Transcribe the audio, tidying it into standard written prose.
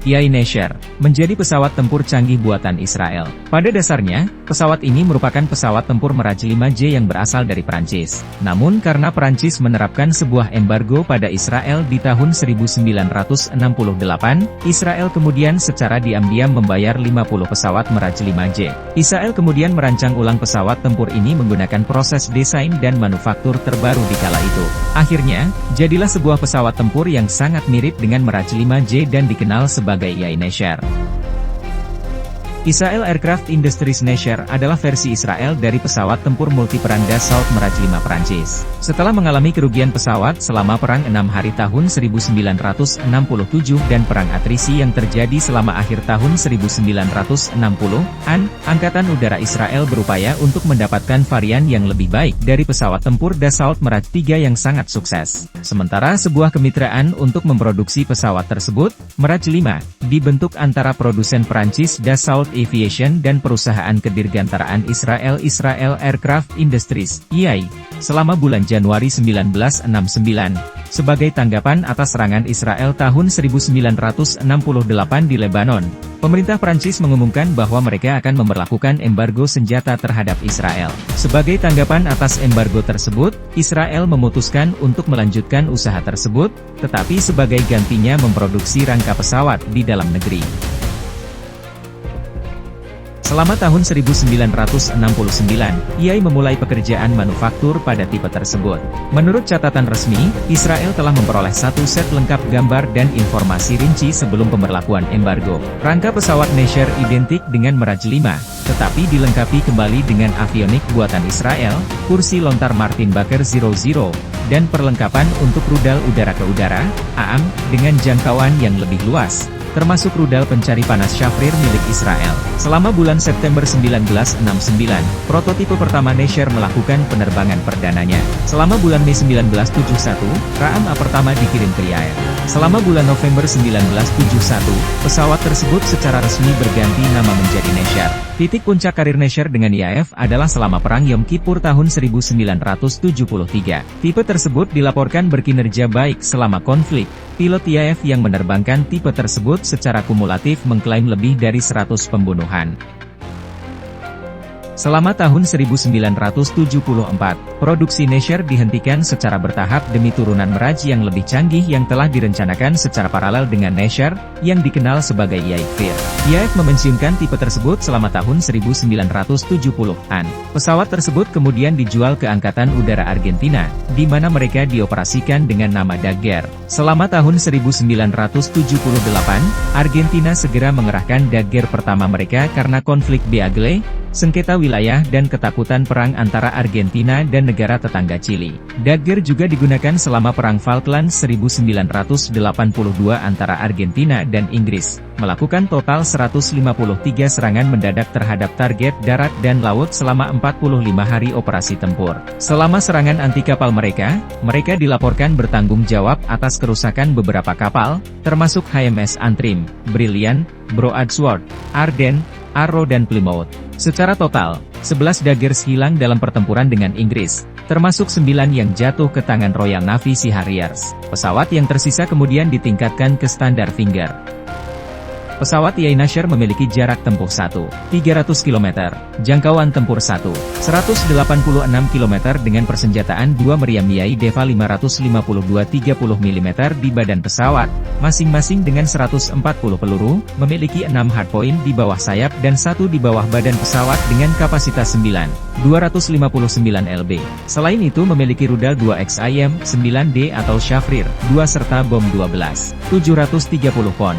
Yai-Nasher menjadi pesawat tempur canggih buatan Israel. Pada dasarnya, pesawat ini merupakan pesawat tempur Mirage 5J yang berasal dari Prancis. Namun karena Prancis menerapkan sebuah embargo pada Israel di tahun 1968, Israel kemudian secara diam-diam membayar 50 pesawat Mirage 5J. Israel kemudian merancang ulang pesawat tempur ini menggunakan proses desain dan manufaktur terbaru di kala itu. Akhirnya, jadilah sebuah pesawat tempur yang sangat mirip dengan Mirage 5J dan dikenal sebagai Yai-Nasher. Israel Aircraft Industries Nasher adalah versi Israel dari pesawat tempur multiperan Dassault Mirage 5 Prancis. Setelah mengalami kerugian pesawat selama Perang 6 Hari tahun 1967 dan Perang Atrisi yang terjadi selama akhir tahun 1960-an, Angkatan Udara Israel berupaya untuk mendapatkan varian yang lebih baik dari pesawat tempur Dassault Mirage 3 yang sangat sukses. Sementara sebuah kemitraan untuk memproduksi pesawat tersebut, Mirage 5, dibentuk antara produsen Prancis Dassault Aviation dan perusahaan kedirgantaraan Israel Aircraft Industries, (YAI), selama bulan Januari 1969, sebagai tanggapan atas serangan Israel tahun 1968 di Lebanon. Pemerintah Prancis mengumumkan bahwa mereka akan memberlakukan embargo senjata terhadap Israel. Sebagai tanggapan atas embargo tersebut, Israel memutuskan untuk melanjutkan usaha tersebut, tetapi sebagai gantinya memproduksi rangka pesawat di dalam negeri. Selama tahun 1969, YAI memulai pekerjaan manufaktur pada tipe tersebut. Menurut catatan resmi, Israel telah memperoleh satu set lengkap gambar dan informasi rinci sebelum pemberlakuan embargo. Rangka pesawat Nasher identik dengan Mirage 5, tetapi dilengkapi kembali dengan avionik buatan Israel, kursi lontar Martin Baker 00, dan perlengkapan untuk rudal udara ke udara, (AAM), dengan jangkauan yang lebih luas, termasuk rudal pencari panas Shafir milik Israel. Selama bulan September 1969, prototipe pertama Nasher melakukan penerbangan perdananya. Selama bulan Mei 1971, RAAM pertama dikirim ke IAF. Selama bulan November 1971, pesawat tersebut secara resmi berganti nama menjadi Nasher. Titik puncak karir Nasher dengan IAF adalah selama Perang Yom Kippur tahun 1973. Tipe tersebut dilaporkan berkinerja baik selama konflik. Pilot IAF yang menerbangkan tipe tersebut secara kumulatif mengklaim lebih dari 100 pembunuhan. Selama tahun 1974, produksi Nasher dihentikan secara bertahap demi turunan Mirage yang lebih canggih yang telah direncanakan secara paralel dengan Nasher, yang dikenal sebagai YAI Fear. IAF memensiunkan tipe tersebut selama tahun 1970-an. Pesawat tersebut kemudian dijual ke Angkatan Udara Argentina, di mana mereka dioperasikan dengan nama Dagger. Selama tahun 1978, Argentina segera mengerahkan Dagger pertama mereka karena konflik Beagle, sengketa wilayah dan ketakutan perang antara Argentina dan negara tetangga Chili. Dagger juga digunakan selama Perang Falklands 1982 antara Argentina dan Inggris, melakukan total 153 serangan mendadak terhadap target darat dan laut selama 45 hari operasi tempur. Selama serangan anti kapal mereka dilaporkan bertanggung jawab atas kerusakan beberapa kapal, termasuk HMS Antrim, Brilliant, Broadsword, Arden, Arrow dan Plymouth. Secara total, 11 Daggers hilang dalam pertempuran dengan Inggris, termasuk 9 yang jatuh ke tangan Royal Navy Sea Harriers. Pesawat yang tersisa kemudian ditingkatkan ke standar Finger. Pesawat Yai-Nasher memiliki jarak tempuh 1.300 km, jangkauan tempur 1.186 km dengan persenjataan 2 meriam Yai Deva 552 30 mm di badan pesawat, masing-masing dengan 140 peluru, memiliki 6 hardpoint di bawah sayap dan 1 di bawah badan pesawat dengan kapasitas 9.259 lb. Selain itu memiliki rudal 2XIM 9D atau Shafir 2 serta bom 12.730 pon.